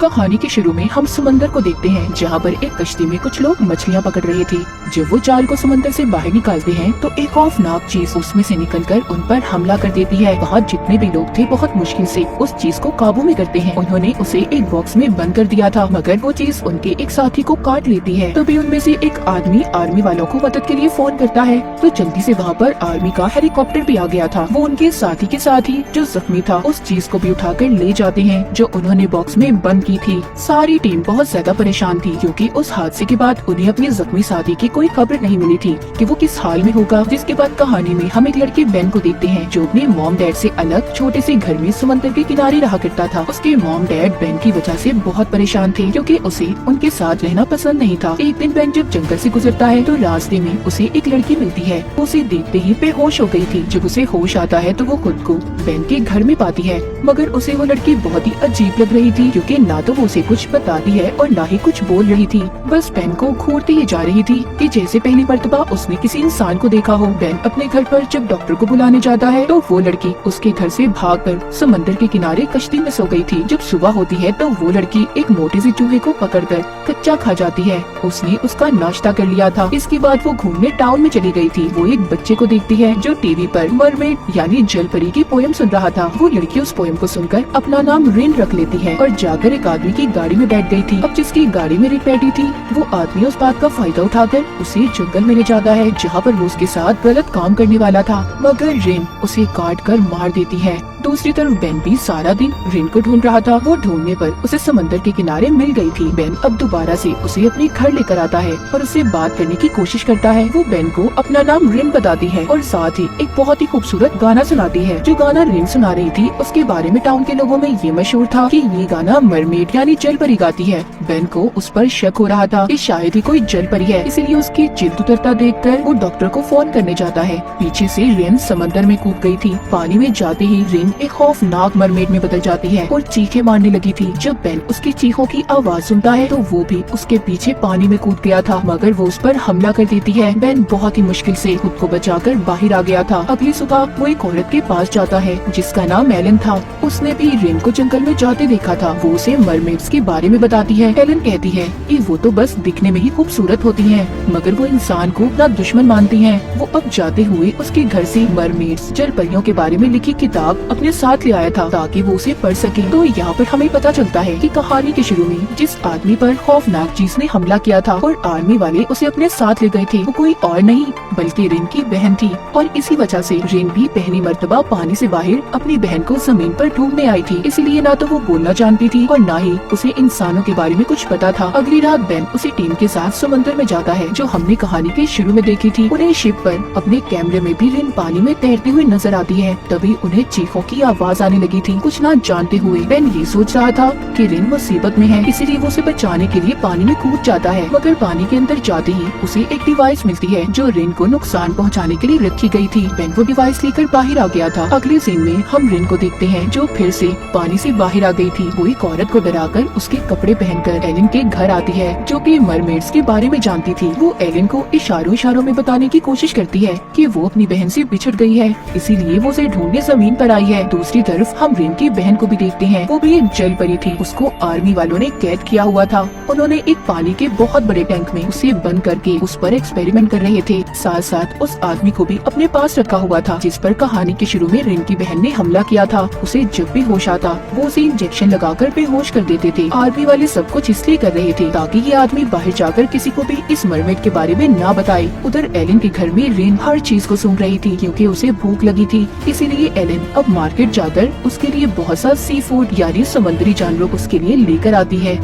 कहानी के शुरू में हम समंदर को देखते हैं, जहाँ पर एक कश्ती में कुछ लोग मछलियाँ पकड़ रहे थे। जब वो जाल को समंदर से बाहर निकालते हैं तो एक खौफनाक चीज उसमें से निकलकर उन पर हमला कर देती है। वहाँ जितने भी लोग थे बहुत मुश्किल से उस चीज को काबू में करते हैं। उन्होंने उसे एक बॉक्स में बंद कर दिया था, मगर वो चीज उनके एक साथी को काट लेती है। तभी उनमें से एक आदमी आर्मी वालों को मदद के लिए फोन करता है, तो जल्दी से वहाँ पर आर्मी का हेलीकॉप्टर भी आ गया था। वो उनके साथी के साथ ही जो जख्मी था उस चीज को भी उठाकर ले जाते हैं जो उन्होंने बॉक्स में बंद की थी। सारी टीम बहुत ज्यादा परेशान थी, क्योंकि उस हादसे के बाद उन्हें अपने जख्मी साथी की कोई खबर नहीं मिली थी कि वो किस हाल में होगा। जिसके बाद कहानी में हम एक लड़के बेन को देखते हैं, जो अपने मॉम डैड से अलग छोटे से घर में समंदर के किनारे रहा करता था। उसके मॉम डैड बेन की वजह से बहुत परेशान थे, क्योंकि उसे उनके साथ रहना पसंद नहीं था। एक दिन बेन जब जंगल से गुजरता है तो रास्ते में उसे एक लड़की मिलती है। वो उसे देखते ही बेहोश हो गई थी। जब उसे होश आता है तो वो खुद को बेन के घर में पाती है, मगर उसे वो लड़की बहुत ही अजीब लग रही थी, क्योंकि ना तो वो उसे कुछ बताती है और ना ही कुछ बोल रही थी। बस बेन को घूरती ही जा रही थी कि जैसे पहली मर्तबा उसने किसी इंसान को देखा हो। बेन अपने घर पर जब डॉक्टर को बुलाने जाता है तो वो लड़की उसके घर से भागकर समंदर के किनारे कश्ती में सो गई थी। जब सुबह होती है तो वो लड़की एक मोटे से चूहे को पकड़कर कच्चा खा जाती है। उसने उसका नाश्ता कर लिया था। इसके बाद वो घूमने टाउन में चली गई थी। वो एक बच्चे को देखती है जो टीवी पर मरमेड यानी जल परी की पोयम सुन रहा था। वो लड़की उस पोयम को सुनकर अपना नाम रिन रख लेती है और जाकर एक आदमी की गाड़ी में बैठ गई थी। अब जिसकी गाड़ी में रिन बैठी थी वो आदमी उस बात का फायदा उठाकर उसे जंगल में ले जाता है, जहाँ पर वो उसके साथ गलत काम करने वाला था, मगर रिन उसे काट कर मार देती है। दूसरी तरफ बेन भी सारा दिन रिन को ढूंढ रहा था। वो ढूंढने पर उसे समंदर के किनारे मिल गई थी। बेन अब दोबारा से उसे अपने घर लेकर आता है और उससे बात करने की कोशिश करता है। वो बेन को अपना नाम रिन बताती है और साथ ही एक बहुत ही खूबसूरत गाना सुनाती है। जो गाना रिन सुना रही थी उसके बारे में टाउन के लोगों में ये मशहूर था कि ये गाना मरमेड यानी जल परी गाती है। बेन को उस पर शक हो रहा था कि शायद ही कोई जल परी है, इसीलिए उसकी जिल्द उतरता देखकर वो डॉक्टर को फोन करने जाता है। पीछे से रिन समंदर में कूद गई थी। पानी में जाते ही रिन एक खौफनाक मरमेड में बदल जाती है और चीखें मारने लगी थी। जब बेन उसकी चीखों की आवाज सुनता है तो वो भी उसके पीछे पानी में कूद गया था, मगर वो उस पर हमला कर देती है। बेन बहुत ही मुश्किल से खुद को बचाकर बाहर आ गया था। अगली सुबह वो एक औरत के पास जाता है जिसका नाम एलन था। उसने भी रिन को जंगल में जाते देखा था। वो उसे मरमेड्स के बारे में बताती है। एलन कहती है कि वो तो बस दिखने में ही खूबसूरत होती हैं, मगर वो इंसान को अपना दुश्मन मानती हैं। वो अब जाते हुए उसके घर से मरमेड्स जल परियों के बारे में लिखी किताब अपने साथ ले आया था ताकि वो उसे पढ़ सके। तो यहाँ पर हमें पता चलता है कि कहानी के शुरू में जिस आदमी पर खौफनाक चीज ने हमला किया था और आर्मी वाले उसे अपने साथ ले गए थे, वो कोई और नहीं बल्कि रिन की बहन थी। और इसी वजह से रिन भी पहली मर्तबा पानी से बाहर अपनी बहन को जमीन पर ढूंढने आई थी। इसलिए ना तो वो बोलना जानती थी और ना ही उसे इंसानों के बारे में कुछ पता था। अगली रात बेन उसी टीम के साथ समंदर में जाता है जो हमने कहानी के शुरू में देखी थी। उन्हें शिप पर अपने कैमरे में भी रिन पानी में तैरती हुई नजर आती है। तभी उन्हें चीखों की आवाज आने लगी थी। कुछ ना जानते हुए बेन ये सोच रहा था कि रिन मुसीबत में है, इसीलिए वो उसे बचाने के लिए पानी में कूद जाता है। मगर पानी के अंदर जाते ही उसे एक डिवाइस मिलती है जो रिन को नुकसान पहुंचाने के लिए रखी गई थी। बेन वो डिवाइस लेकर बाहर आ गया था। अगले सीन में हम रिन को देखते हैं जो फिर से पानी से बाहर आ गई थी। वो एक औरत को डराकर उसके कपड़े पहनकर एलन के घर आती है, जो कि मरमेड्स के बारे में जानती थी। वो एलन को इशारों में बताने की कोशिश करती है कि वो अपनी बहन से बिछड़ गई है, इसीलिए वो उसे ढूंढने जमीन पर आई है। दूसरी तरफ हम रिन की बहन को भी देखते हैं। वो भी एक जल परी थी। उसको आर्मी वालों ने कैद किया हुआ था। उन्होंने एक पानी के बहुत बड़े टैंक में उसे बंद करके उस पर एक्सपेरिमेंट कर रहे थे। साथ साथ उस आदमी को भी अपने पास रखा हुआ था जिस पर कहानी के शुरू में रिन की बहन ने हमला किया था। उसे जब भी होश आता वो उसे इंजेक्शन लगाकर बेहोश कर देते थे। आर्मी वाले सब कुछ इसलिए कर रहे थे ताकि ये आदमी बाहर जाकर किसी को भी इस मरमेड के बारे में ना बताए। उधर एलन के घर में रिन हर चीज को सुन रही थी, क्योंकि उसे भूख लगी थी। इसीलिए एलन अब मार्केट जाकर उसके लिए बहुत सा सी फूड यानी समुद्री जानवर उसके लिए लेकर आती है।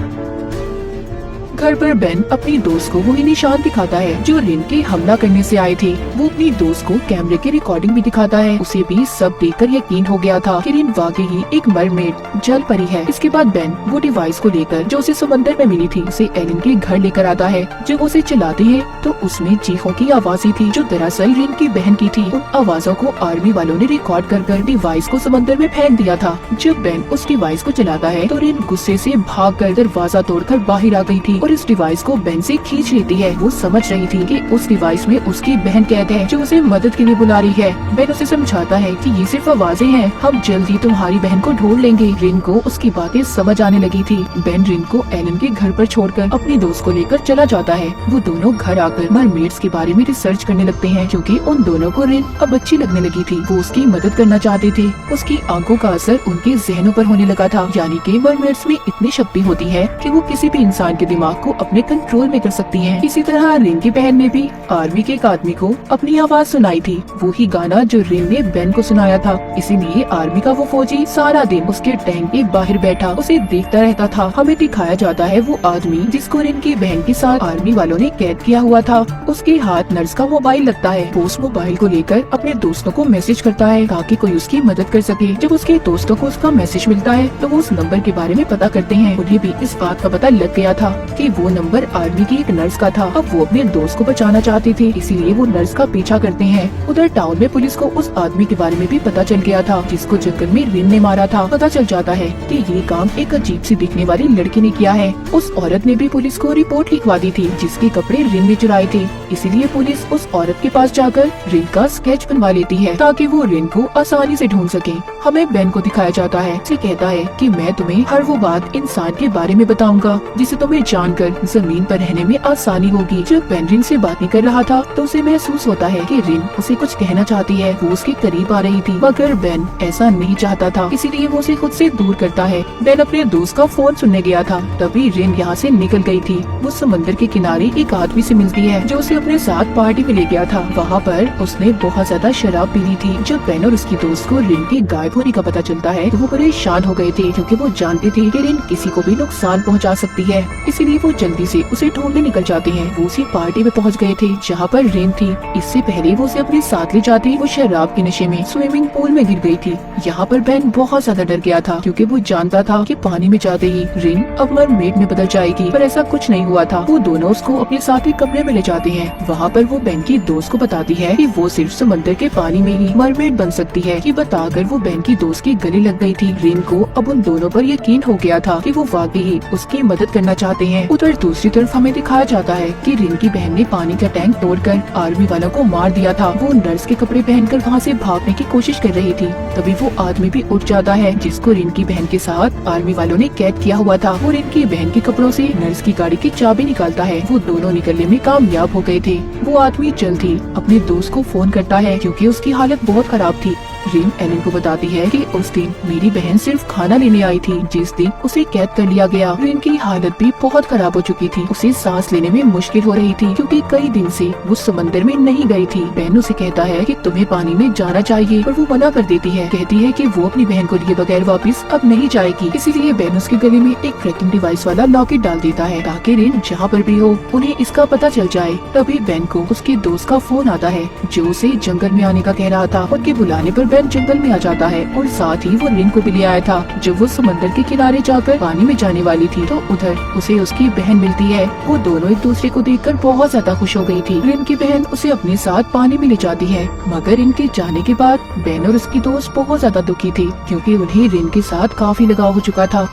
घर पर बेन अपनी दोस्त को वही निशान दिखाता है जो रिन के हमला करने से आए थे। वो अपनी दोस्त को कैमरे की रिकॉर्डिंग भी दिखाता है। उसे भी सब देखकर यकीन हो गया था कि रिन वाकई ही एक मरमेड जल परी है। इसके बाद बेन वो डिवाइस को लेकर जो उसे समंदर में मिली थी उसे एलन के घर लेकर आता है। जब उसे चलाती है तो उसमें चीखों की आवाजें थी जो दरअसल रिन की बहन की थी। उन आवाजों को आर्मी वालों ने रिकॉर्ड कर डिवाइस को समंदर में फेंक दिया था। जब बेन उस डिवाइस को चलाता है तो रिन गुस्से से भागकर दरवाजा तोड़कर बाहर आ गई थी और इस डिवाइस को बेन से खींच लेती है। वो समझ रही थी कि उस डिवाइस में उसकी बहन कैद है जो उसे मदद के लिए बुला रही है। बेन उसे समझाता है कि ये सिर्फ आवाजें हैं, हम जल्दी तुम्हारी बहन को ढूंढ लेंगे। रिन को उसकी बातें समझ आने लगी थी। बेन रिन को एलन के घर पर छोड़कर अपनी दोस्त को लेकर चला जाता है। वो दोनों घर आकर मरमेड्स के बारे में रिसर्च करने लगते हैं क्योंकि उन दोनों को रिन अब अच्छी लगने लगी थी। वो उसकी मदद करना चाहते थे। उसकी आंखों का असर उनके जहनों पर होने लगा था, यानी कि मरमेड्स में इतनी शक्ति होती है कि वो किसी भी इंसान के दिमाग को अपने कंट्रोल में कर सकती हैं। इसी तरह रिन की बहन ने भी आर्मी के एक आदमी को अपनी आवाज सुनाई थी, वो ही गाना जो रिन ने बेन को सुनाया था। इसीलिए आर्मी का वो फौजी सारा दिन उसके टैंक के बाहर बैठा उसे देखता रहता था। हमें दिखाया जाता है वो आदमी जिसको रिन की बहन के साथ आर्मी वालों ने कैद किया हुआ था। उसके हाथ नर्स का मोबाइल लगता है। वो उस मोबाइल को लेकर अपने दोस्तों को मैसेज करता है ताकि कोई उसकी मदद कर सके। जब उसके दोस्तों को उसका मैसेज मिलता है तो वो उस नंबर के बारे में पता करते हैं। उन्हें भी इस बात का पता लग गया था कि वो नंबर आर्मी की एक नर्स का था। अब वो अपने दोस्त को बचाना चाहते थे, इसीलिए वो नर्स का पीछा करते हैं। उधर टाउन में पुलिस को उस आदमी के बारे में भी पता चल गया था जिसको जंगल में रिन ने मारा था। पता चल जाता है कि ये काम एक अजीब सी दिखने वाली लड़की ने किया है। उस औरत ने भी पुलिस को रिपोर्ट लिखवा दी थी जिसके कपड़े रिन ने चुराए थे। इसीलिए पुलिस उस औरत के पास जाकर रिन का स्केच बनवा लेती है ताकि वो रिन को आसानी से ढूंढ सके। हमें बेन को दिखाया जाता है। उसे कहता है कि मैं तुम्हें हर वो बात इंसान के बारे में बताऊंगा जिसे तुम्हें जानकर जमीन पर रहने में आसानी होगी। जब बेन रिन से बात नहीं कर रहा था तो उसे महसूस होता है कि रिन उसे कुछ कहना चाहती है। वो उसके करीब आ रही थी मगर बेन ऐसा नहीं चाहता था, इसीलिए वो उसे खुद से दूर करता है। बेन अपने दोस्त का फोन सुनने गया था, तभी रिन यहाँ से निकल गई थी। वो समंदर के किनारे एक आदमी से मिलती है जो उसे अपने साथ पार्टी में ले गया था। वहाँ पर उसने बहुत ज्यादा शराब पी ली थी। जब बेन और उसकी दोस्त को रिन के गायब होने का पता चलता है तो वो परेशान हो गए थे क्योंकि वो जानते थे कि रिन किसी को भी नुकसान पहुँचा सकती है। इसीलिए वो जल्दी से उसे ढूंढने निकल जाते हैं। वो उसी पार्टी में पहुँच गए थे जहाँ पर रिन थी। इससे पहले वो उसे अपने साथ ले जाती वो शराब के नशे में स्विमिंग पूल में गिर गई थी। यहाँ पर बेन बहुत ज्यादा डर गया था क्योंकि वो जानता था कि पानी में जाते ही रिन अब मरमेड में बदल जाएगी, पर ऐसा कुछ नहीं हुआ था। वो दोनों उसको अपने साथ एक कमरे में ले जाते हैं। वहाँ पर वो बेन की दोस्त को बताती है कि वो सिर्फ समंदर के पानी में ही मरमेड बन सकती है। ये बताकर वो बेन की दोस्त के गले लग गई थी। रिन को अब उन दोनों पर यकीन हो गया था कि वो वाकई ही उसकी मदद करना चाहते हैं। उधर दूसरी तरफ हमें दिखाया जाता है कि रिन की बहन ने पानी का टैंक तोड़कर आर्मी वालों को मार दिया था। वो नर्स के कपड़े पहनकर वहाँ से भागने की कोशिश कर रही थी, तभी वो आदमी भी उठ जाता है जिसको रिन की बहन के साथ आर्मी वालों ने कैद किया हुआ था। वो रिन की बहन के कपड़ों से नर्स की गाड़ी की चाबी निकालता है। वो दोनों निकलने में कामयाब हो गए थे। वो आदमी जल्द ही अपने दोस्त को फोन करता है क्योंकि उसकी हालत बहुत खराब थी। रिन एलन को बताती है कि उस दिन मेरी बहन सिर्फ खाना लेने आई थी जिस दिन उसे कैद कर लिया गया। रिन की हालत भी बहुत खराब हो चुकी थी। उसे सांस लेने में मुश्किल हो रही थी क्योंकि कई दिन से वो समंदर में नहीं गई थी। बेन उसे कहता है कि तुम्हें पानी में जाना चाहिए, पर वो मना कर देती है। कहती है कि वो अपनी बहन को लिए बगैर वापस अब नहीं जाएगी। इसीलिए बेन उसके गले में एक ट्रैकिंग डिवाइस वाला लॉकेट डाल देता है ताकि रिन जहाँ पर भी हो उन्हें इसका पता चल जाए। तभी बेन को उसके दोस्त का फोन आता है जो उसे जंगल में आने का कह रहा था। उनके बुलाने पर बेन जंगल में आ जाता है और साथ ही वो रिन को भी ले आया था। जब वो समंदर के किनारे जाकर पानी में जाने वाली थी तो उधर उसे उसकी बहन मिलती है। वो दोनों एक दूसरे को देखकर बहुत ज्यादा खुश हो गई थी। रिन की बहन उसे अपने साथ पानी में ले जाती है, मगर इनके जाने के बाद बेन और उसकी दोस्त बहुत ज्यादा दुखी थी क्योंकि उन्हें रिन के साथ काफी लगाव हो चुका था।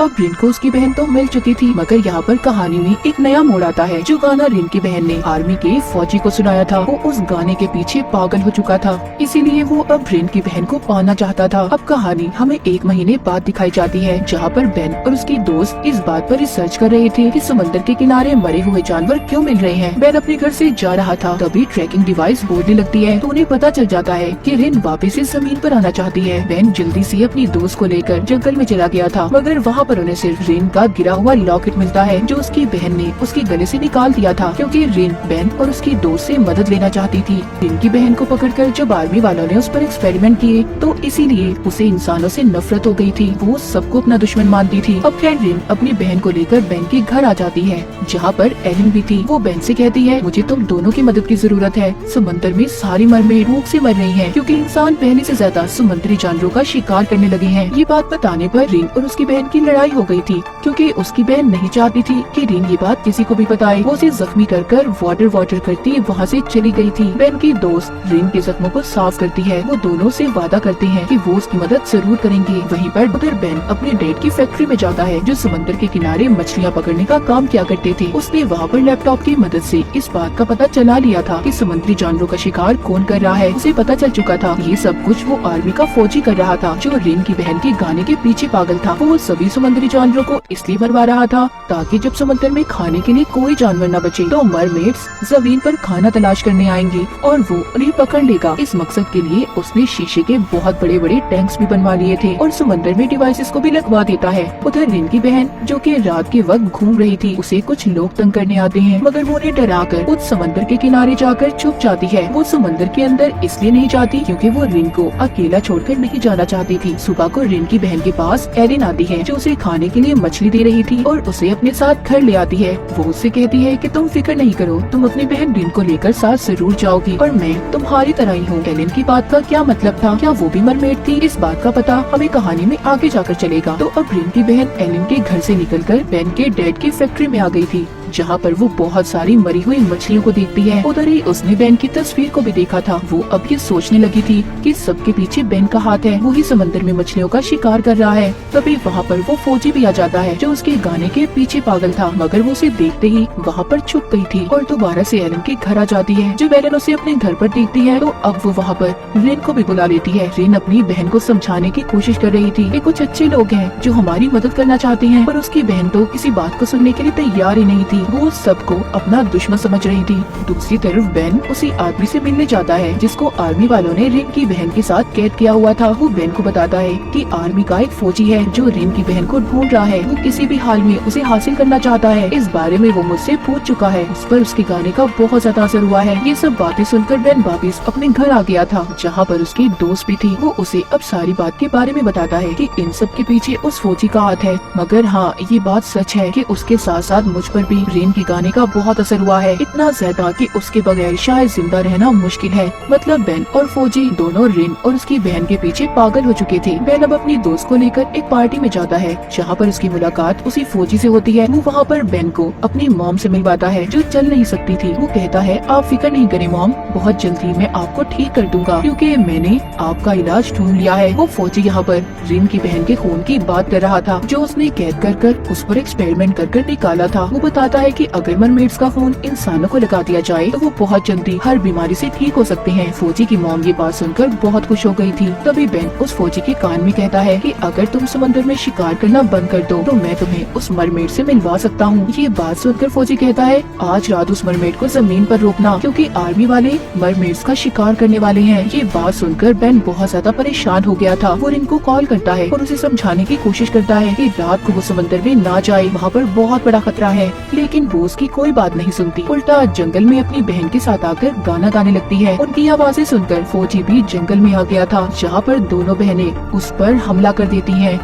अब रिन को उसकी बहन तो मिल चुकी थी, मगर यहाँ पर कहानी में एक नया मोड़ आता है। जो गाना रिन की बहन ने आर्मी के फौजी को सुनाया था वो उस गाने के पीछे पागल हो चुका था, इसीलिए वो अब रिन की बहन को पाना चाहता था। अब कहानी हमें 1 महीने बाद दिखाई जाती है जहाँ पर बेन और उसकी दोस्त इस बात पर रिसर्च कर रहे थे कि समंदर के किनारे मरे हुए जानवर क्यों मिल रहे हैं। बेन अपने घर से जा रहा था तभी ट्रैकिंग डिवाइस बोलने लगती है तो उन्हें पता चल जाता है कि रिन वापस से जमीन पर आना चाहती है। बेन जल्दी से अपनी दोस्त को लेकर जंगल में चला गया था, मगर वहाँ पर उन्हें सिर्फ रिन का गिरा हुआ लॉकेट मिलता है जो उसकी बहन ने उसके गले से निकाल दिया था क्योंकि रिन बेन और उसकी दोस्त से मदद लेना चाहती थी। रिन की बहन को पकड़कर जब आर्मी वालों ने उस पर एक्सपेरिमेंट किए तो इसीलिए उसे इंसानों से नफरत हो गई थी। वो सबको अपना दुश्मन मानती थी। अब खैर रिन अपनी बहन को लेकर बेन के घर आ जाती है जहाँ पर एलन भी थी। वो बेन से कहती है मुझे तुम दोनों की मदद की जरूरत है। समंदर में सारी मरमेड भूख से मर रही हैं क्योंकि इंसान पहले से ज्यादा समुद्री जानवरों का शिकार करने लगे हैं। ये बात बताने पर रिन और उसकी बहन की लड़ाई हो गई थी क्योंकि उसकी बहन नहीं चाहती थी कि रिन ये बात किसी को भी बताए। वो उसे जख्मी कर वाटर करती वहाँ से चली गई थी। बेन की दोस्त रिन के जख्मों को साफ करती है। वो दोनों से वादा करते हैं कि वो उसकी मदद जरूर करेंगे। वहीं पर उधर बेन अपने डैड की फैक्ट्री में जाता है जो समंदर के किनारे मछलियाँ पकड़ने का काम किया करते थे। उसने वहाँ पर लैपटॉप की मदद से इस बात का पता चला लिया था कि समुद्री जानवरों का शिकार कौन कर रहा है। उसे पता चल चुका था ये सब कुछ वो आर्मी का फौजी कर रहा था जो रिन की बहन के गाने के पीछे पागल था। वो सभी समुद्री जानवरों को इसलिए मरवा रहा था ताकि जब समुद्र में खाने के लिए कोई जानवर न बचे तो मरमेड्स जमीन पर खाना तलाश करने आएंगी और वो उन्हें पकड़ लेगा। इस मकसद के लिए उसने शीशे के बहुत बड़े बड़े टैंक्स भी बनवा लिए थे और समुद्र में डिवाइसेस को भी लगवा देता है। उधर रिन की बहन जो कि रात के वक्त घूम रही थी उसे कुछ लोग तंग करने आते हैं मगर वो उन्हें डराकर उस समंदर के किनारे जाकर छुप जाती है। वो समंदर के अंदर इसलिए नहीं जाती क्योंकि वो रिन को अकेला छोड़कर नहीं जाना चाहती थी। सुबह को रिन की बहन के पास एरिन आती है जो उसे खाने के लिए मछली दे रही थी और उसे अपने साथ घर ले आती है। वो उससे कहती है कि तुम फिक्र नहीं करो, तुम अपनी बहन रिन को लेकर साथ जरूर जाओगी और मैं तुम्हारी तरह ही हूँ। एलिन की बात का क्या मतलब था? क्या वो भी मरमेड थी? इस बात का पता हमें कहानी में आगे जाकर चलेगा। तो अब रिन की बहन एलिन के घर से निकलकर बेन के डैड की फैक्ट्री में आ गई थी जहाँ पर वो बहुत सारी मरी हुई मछलियों को देखती है। उधर ही उसने बेन की तस्वीर को भी देखा था। वो अब ये सोचने लगी थी कि सबके पीछे बेन का हाथ है, वो ही समंदर में मछलियों का शिकार कर रहा है। तभी वहाँ पर वो फौजी भी आ जाता है जो उसके गाने के पीछे पागल था मगर वो उसे देखते ही वहाँ पर छुप गई थी और दोबारा से एलन के घर आ जाती है। जब एलन उसे अपने घर पर देखती है तो अब वो वहाँ पर रिन को भी बुला लेती है। रिन अपनी बहन को समझाने की कोशिश कर रही थी कि कुछ अच्छे लोग हैं जो हमारी मदद करना चाहते हैं, पर उसकी बहन तो किसी बात को सुनने के लिए तैयार ही नहीं थी। वो सबको अपना दुश्मन समझ रही थी। दूसरी तरफ बेन उसी आदमी से मिलने जाता है जिसको आर्मी वालों ने रिन की बहन के साथ कैद किया हुआ था। वो बेन को बताता है कि आर्मी का एक फौजी है जो रिन की बहन को ढूंढ रहा है। वो किसी भी हाल में उसे हासिल करना चाहता है। इस बारे में वो मुझसे पूछ चुका है। उस पर उसके गाने का बहुत ज्यादा असर हुआ है। ये सब बातें सुनकर बेन वापिस अपने घर आ गया था जहाँ पर उसकी दोस्त भी थी। वो उसे अब सारी बात के बारे में बताता है कि इन सब के पीछे उस फौजी का हाथ है, मगर हाँ ये बात सच है कि उसके साथ साथ मुझ पर भी रिन के गाने का बहुत असर हुआ है, इतना ज्यादा कि उसके बगैर शायद जिंदा रहना मुश्किल है। मतलब बेन और फौजी दोनों रिन और उसकी बहन के पीछे पागल हो चुके थे। बेन अब अपनी दोस्त को लेकर एक पार्टी में जाता है जहाँ पर उसकी मुलाकात उसी फौजी से होती है। वो वहाँ पर बेन को अपनी मॉम से मिलवाता है जो चल नहीं सकती थी। वो कहता है आप फिक्र नहीं करें मॉम, बहुत जल्दी मैं आपको ठीक कर दूंगा क्योंकि मैंने आपका इलाज ढूंढ लिया है। वो फौजी यहाँ पर रिन की बहन के खून की बात कर रहा था जो उसने कैद कर उस पर एक्सपेरिमेंट कर निकाला था। वो बताता है कि अगर मरमेड्स का खून इंसानों को लगा दिया जाए तो वो बहुत जल्दी हर बीमारी से ठीक हो सकते हैं। फौजी की मॉम ये बात सुनकर बहुत खुश हो गई थी। तभी बेन उस फौजी के कान में कहता है कि अगर तुम समंदर में शिकार करना बंद कर दो तो मैं तुम्हें उस मरमेड से मिलवा सकता हूँ। ये बात सुनकर फौजी कहता है आज रात उस मरमेड को जमीन पर रोकना क्योंकि आर्मी वाले मरमेड्स का शिकार करने वाले हैं। ये बात सुनकर बेन बहुत ज्यादा परेशान हो गया था। वो रिन को कॉल करता है और उसे समझाने की कोशिश करता है कि रात को वो समंदर में ना जाए, वहाँ पर बहुत बड़ा खतरा है, लेकिन वो उसकी कोई बात नहीं सुनती। उल्टा जंगल में अपनी बहन के साथ आकर गाना गाने लगती है। उनकी आवाजें सुनकर फौजी भी जंगल में आ गया था जहाँ पर दोनों बहनें उस पर हमला कर देती हैं।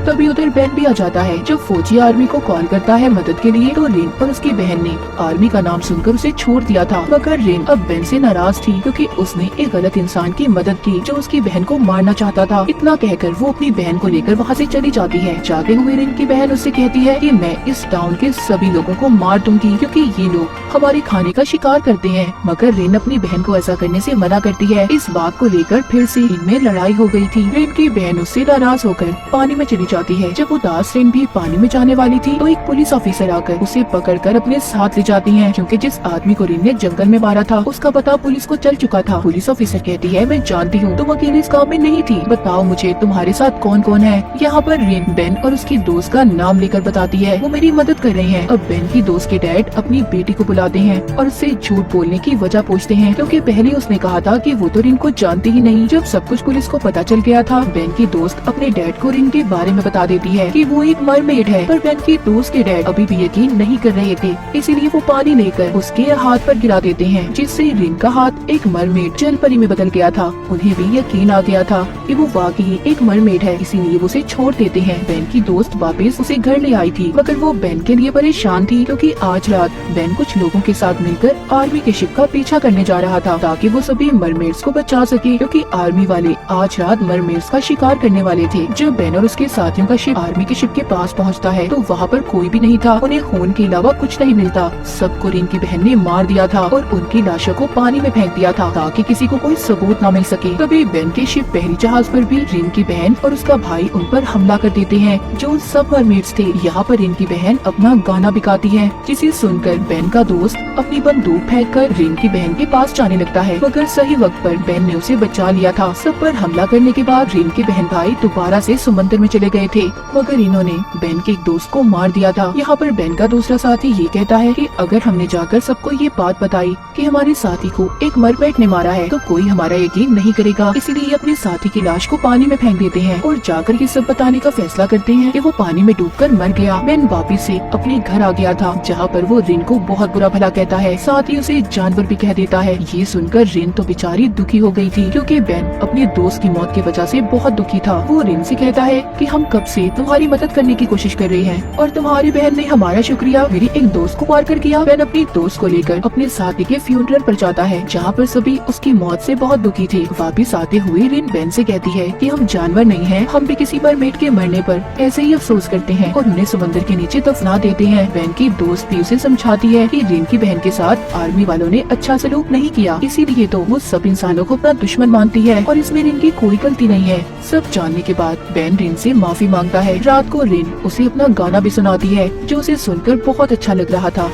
तभी उधर बेन भी आ जाता है। जब फौजी आर्मी को कॉल करता है मदद के लिए तो रिन और उसकी बहन ने आर्मी का नाम सुनकर उसे छोड़ दिया था, मगर रिन अब बेन से नाराज थी क्योंकि उसने एक गलत इंसान की मदद की जो उसकी बहन को मारना चाहता था। इतना कहकर वो अपनी बहन को लेकर वहाँ से चली जाती है। जाते हुए रिन की बहन उससे कहती है कि मैं इस टाउन के सभी लोगों को मार दूंगी क्योंकि ये लोग हमारे खाने का शिकार करते हैं, मगर रिन अपनी बहन को ऐसा करने से मना करती है। इस बात को लेकर फिर से इनमें लड़ाई हो गई थी। रिन की बहन उससे नाराज होकर पानी में चली जाती है। जब उदास रिन भी पानी में जाने वाली थी तो एक पुलिस ऑफिसर आकर उसे पकड़कर अपने साथ ले जाती है क्योंकि जिस आदमी को रिन ने जंगल में मारा था उसका पता पुलिस को चल चुका था। पुलिस ऑफिसर कहती है मैं जानती हूँ तुम अकेले इस काम में नहीं थी, बताओ मुझे तुम्हारे साथ कौन कौन है। यहाँ पर रिन बेन और उसकी दोस्त का नाम लेकर बताती है वो मेरी मदद कर रही है। अब बेन की दोस्त के डैड अपनी बेटी को बुलाते हैं और उससे झूठ बोलने की वजह पूछते हैं क्योंकि पहले उसने कहा था कि वो तो रिन को जानती ही नहीं। जब सब कुछ पुलिस को पता चल गया था बेन की दोस्त अपने डैड को रिन के बारे में बता देती है कि वो एक मरमेड है, पर बेन की दोस्त के डैड अभी भी यकीन नहीं कर रहे थे, इसीलिए वो पानी लेकर उसके हाथ पर गिरा देते हैं जिससे रिन का हाथ एक मरमेड जल परी में बदल गया था। उन्हें भी यकीन आ गया था कि वो वाकई एक मरमेड है, इसीलिए वो उसे छोड़ देते हैं। बेन की दोस्त वापस उसे घर ले आई थी मगर वो बेन के लिए परेशान थी क्योंकि आज रात बेन कुछ लोगों के साथ मिलकर आर्मी के शिप का पीछा करने जा रहा था ताकि वो सभी मरमेड्स को बचा सके क्योंकि आर्मी वाले आज रात मरमेड्स का शिकार करने वाले थे। जब बेन और उसके साथियों का शिप आर्मी के शिप के पास पहुंचता है तो वहाँ पर कोई भी नहीं था। उन्हें खून के अलावा कुछ नहीं मिलता। सबको रिन की बहन ने मार दिया था और उनकी लाशों को पानी में फेंक दिया था ताकि किसी को कोई सबूत न मिल सके। तभी बेन के शिप पहली जहाज पर भी रिन की बहन और उसका भाई उन पर हमला कर देते हैं जो सब मरमेड्स थे। यहाँ पर रिन की बहन अपना गाना भी गाती है जिसे सुनकर बेन का दोस्त अपनी बंदूक फेंककर रिन की बहन के पास जाने लगता है, मगर सही वक्त पर बेन ने उसे बचा लिया था। सब पर हमला करने के बाद रिन के बहन भाई दोबारा से समंदर में चले गए थे, मगर इन्होंने बेन के एक दोस्त को मार दिया था। यहाँ पर बेन का दूसरा साथी ये कहता है कि अगर हमने जाकर सबको ये बात बताई कि हमारे साथी को एक मरमेड ने मारा है तो कोई हमारा यकीन नहीं करेगा, इसीलिए अपने साथी की लाश को पानी में फेंक देते हैं और जाकर ये सब बताने का फैसला करते हैं कि वो पानी में डूबकर मर गया। बेन वापिस से अपने घर आ गया था जहाँ पर वो रिन को बहुत बुरा भला कहता है, साथ ही उसे जानवर भी कह देता है। ये सुनकर रिन तो बेचारी दुखी हो गई थी क्योंकि बेन अपने दोस्त की मौत की वजह से बहुत दुखी था। वो रिन से कहता है कि हम कब से तुम्हारी मदद करने की कोशिश कर रहे हैं और तुम्हारी बहन ने हमारा शुक्रिया मेरी एक दोस्त को मार कर किया। बेन अपनी दोस्त को लेकर अपने साथी के फ्यूनरल पर जाता है जहाँ पर सभी उसकी मौत से बहुत दुखी थे। वापिस आते हुए रिन बेन से कहती है कि हम जानवर नहीं हैं, हम भी किसी मरमेड के मरने पर ऐसे ही अफसोस करते हैं और उन्हें समंदर के नीचे दफना देते हैं। बेन की दोस्त भी उसे समझाती है कि रिन की बहन के साथ आर्मी वालों ने अच्छा सलूक नहीं किया, इसीलिए तो वो सब इंसानों को अपना दुश्मन मानती है और इसमें रिन की कोई गलती नहीं है। सब जानने के बाद बेन रिन से माफी मांगता है। रात को रिन उसे अपना गाना भी सुनाती है जो उसे सुनकर बहुत अच्छा लग रहा था।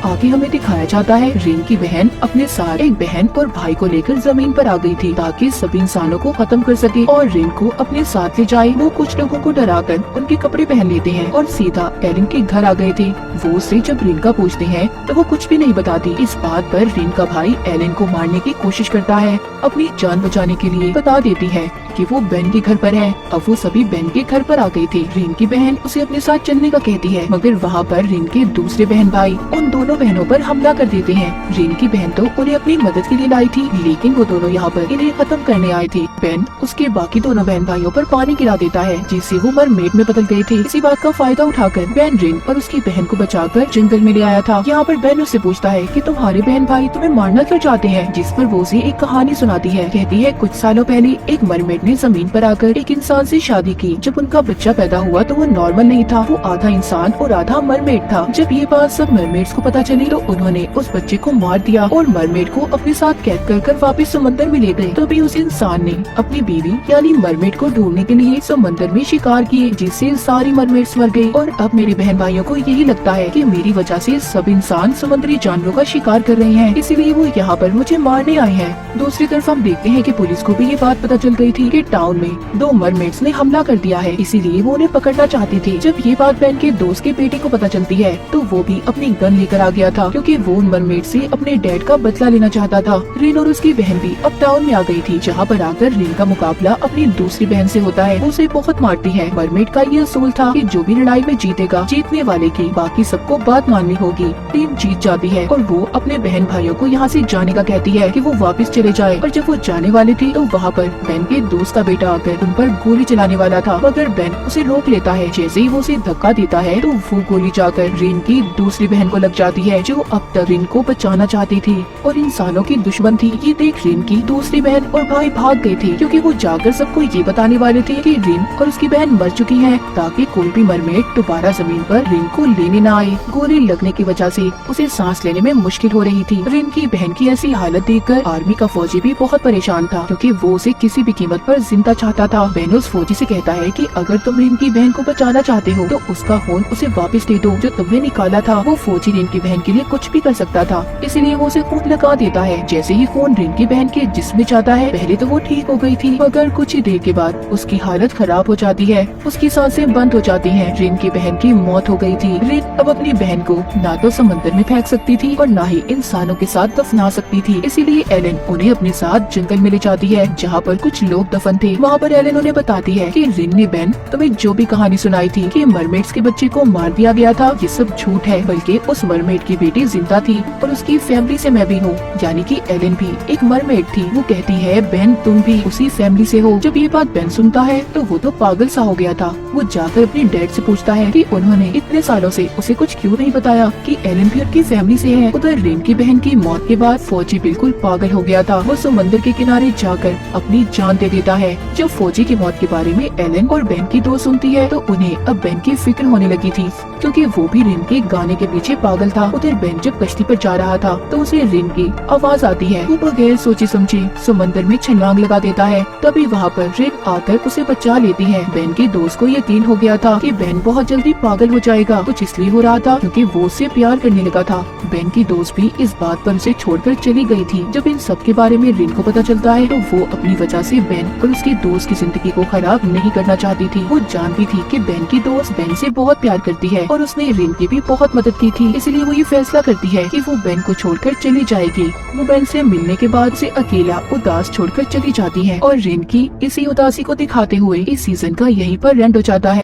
आगे हमें दिखाया जाता है रिन की बहन अपने साथ एक बहन और भाई को लेकर जमीन पर आ गई थी ताकि सभी इंसानों को खत्म कर सके और रिन को अपने साथ ले जाए। वो कुछ लोगों को डराकर उनके कपड़े पहन लेते हैं और सीधा एलन के घर आ गए थे। वो उससे जब रिन का पूछते हैं तो वो कुछ भी नहीं बताती। इस बात पर रिन का भाई एलन को मारने की कोशिश करता है। अपनी जान बचाने के लिए बता देती है कि वो बेन के घर पर है। अब वो सभी बेन के घर पर आ गए थे। रिन की बहन उसे अपने साथ चलने का कहती है, मगर वहाँ पर रिन के दूसरे बहन भाई उन दोनों बहनों पर हमला कर देते हैं। रिन की बहन तो उन्हें अपनी मदद के लिए लाई थी, लेकिन वो दोनों यहाँ पर इन्हें खत्म करने आए थे। बेन उसके बाकी दोनों बहन भाइयों पर पानी गिरा देता है जिससे वो मरमेड में बदल गए थे। इसी बात का फायदा उठाकर बेन रिन और उसकी बहन को बचाकर जंगल में ले आया था। यहाँ पर बेन उससे पूछता है कि तुम्हारे बहन भाई तुम्हें मारना क्यों चाहते हैं, जिस पर वो उसे एक कहानी सुनाती है। कहती है कुछ सालों पहले एक मरमेड ने जमीन पर आकर एक इंसान से शादी की। जब उनका बच्चा पैदा हुआ तो वो नॉर्मल नहीं था, वो आधा इंसान और आधा मरमेड था। जब ये बात सब मरमेड्स को पता चली तो उन्होंने उस बच्चे को मार दिया और मरमेड को अपने साथ कैद कर वापस समंदर में ले गए। तभी उस इंसान ने अपनी बीवी यानी मरमेड को ढूंढने के लिए समंदर में शिकार किए, जिससे सारी मरमेड्स मर गई। और अब मेरे बहन भाइयों को यही लगता है कि मेरी वजह से सब इंसान समुद्री जानवरों का शिकार कर रहे हैं, इसीलिए वो यहाँ पर मुझे मारने आए हैं। दूसरी तरफ हम देखते हैं कि पुलिस को भी ये बात पता चल गई थी कि टाउन में 2 मरमेड्स ने हमला कर दिया है, इसीलिए वो उन्हें पकड़ना चाहती थी। जब ये बात बेन के दोस्त के बेटे को पता चलती है तो वो भी अपनी गन लेकर आ गया था क्योंकि वो उन मरमेड से अपने डैड का बदला लेना चाहता था। रिन और उसकी बहन भी अब टाउन में आ गई थी, जहाँ पर आकर रिन का मुकाबला अपनी दूसरी बहन से होता है। वो उसे बहुत मारती है। मरमेड का ये असूल था कि जो भी लड़ाई में जीतेगा जीतने वाले की बाकी सबको बात माननी होगी। रिन जीत जाती है और वो अपने बहन भाइयों को यहाँ से जाने का कहती है कि वो वापस चले जाए। और जब वो जाने वाले थे तो वहाँ पर बेन के दोस्त का बेटा आकर उन पर गोली चलाने वाला था, मगर बेन उसे रोक लेता है। जैसे ही वो उसे धक्का देता है तो वो गोली जाकर रिन की दूसरी बहन को लग जाती है जो अब तक रिन को बचाना चाहती थी और इंसानों की दुश्मन थी। ये देख रिन की दूसरी बहन और भाई भाग गए थे क्योंकि वो जाकर सबको ये बताने वाले थे कि रिन और उसकी बहन मर चुकी है, ताकि कोई भी मरमेड दोबारा जमीन पर रिन को लेने न आए। गोली लगने की वजह से उसे सांस लेने में मुश्किल हो रही थी। रिन की बहन की ऐसी हालत देखकर आर्मी का फौजी भी बहुत परेशान था क्योंकि वो उसे किसी भी कीमत पर जिंदा चाहता था। बेन उस फौजी से कहता है कि अगर तुम रिन की बहन को बचाना चाहते हो तो उसका खून उसे वापस दे दो जो तुमने निकाला था। वो फौजी रिन की बहन के लिए कुछ भी कर सकता था, इसलिए वो उसे खून लगा देता है। जैसे ही खून रिन की बहन के जिस्म में जाता है, पहले तो वो ठीक हो गई थी, मगर कुछ ही देर के बाद उसकी हालत खराब हो जाती है, उसकी सांसें बंद हो जाती हैं। रिन की बहन की मौत हो गई थी। रिन अब अपनी बहन को ना तो समंदर में फेंक सकती थी और ना ही इंसानों के साथ दफना सकती थी, इसीलिए एलन उन्हें अपने साथ जंगल में ले जाती है जहाँ पर कुछ लोग दफन थे। वहाँ पर एलन उन्हें बताती है कि रिन ने बेन तुम्हें जो भी कहानी सुनाई थी कि मरमेड्स के बच्चे को मार दिया गया था, ये सब झूठ है, बल्कि उस मरमेड मरमेड की बेटी जिंदा थी और उसकी फैमिली से मैं भी हूँ, यानी कि एलन भी एक मरमेड थी। वो कहती है बेन तुम भी उसी फैमिली से हो। जब ये बात बेन सुनता है तो वो तो पागल सा हो गया था। वो जाकर अपने डैड से पूछता है कि उन्होंने इतने सालों से उसे कुछ क्यों नहीं बताया कि एलन भी उनकी फैमिली से है। उधर रिन की बहन की मौत के बाद फौजी बिल्कुल पागल हो गया था। वो समंदर के किनारे जाकर अपनी जान दे देता है। जब फौजी की मौत के बारे में एलन और बेन की दोस्त सुनती है तो उन्हें अब बेन की फिक्र होने लगी थी, क्योंकि वो भी रिन के गाने के पीछे पागल था। उधर बेन जब कश्ती पर जा रहा था तो उसे रिन की आवाज आती है। वो बगैर सोचे समझे समंदर में छलांग लगा देता है। तभी वहाँ पर रिन आकर उसे बचा लेती है। बेन के दोस्त को यकीन हो गया था कि बेन बहुत जल्दी पागल हो जाएगा। कुछ इसलिए हो रहा था क्योंकि वो उससे प्यार करने लगा था। बेन की दोस्त भी इस बात पर उसे छोड़कर चली गई थी। जब इन सब के बारे में रिन को पता चलता है तो वो अपनी वजह से बेन और उसके दोस्त की जिंदगी को खराब नहीं करना चाहती थी। वो जानती थी कि बेन की दोस्त बेन से बहुत प्यार करती है और उसने रिन की भी बहुत मदद की थी। इसलिए वो ये फैसला करती है कि वो बेन को छोड़कर चली जाएगी। वो बेन से मिलने के बाद उसे अकेला उदास छोड़कर चली जाती है और रिन की इसी उदासी को दिखाते हुए इस सीजन का यहीं पर एंड हो जाता है।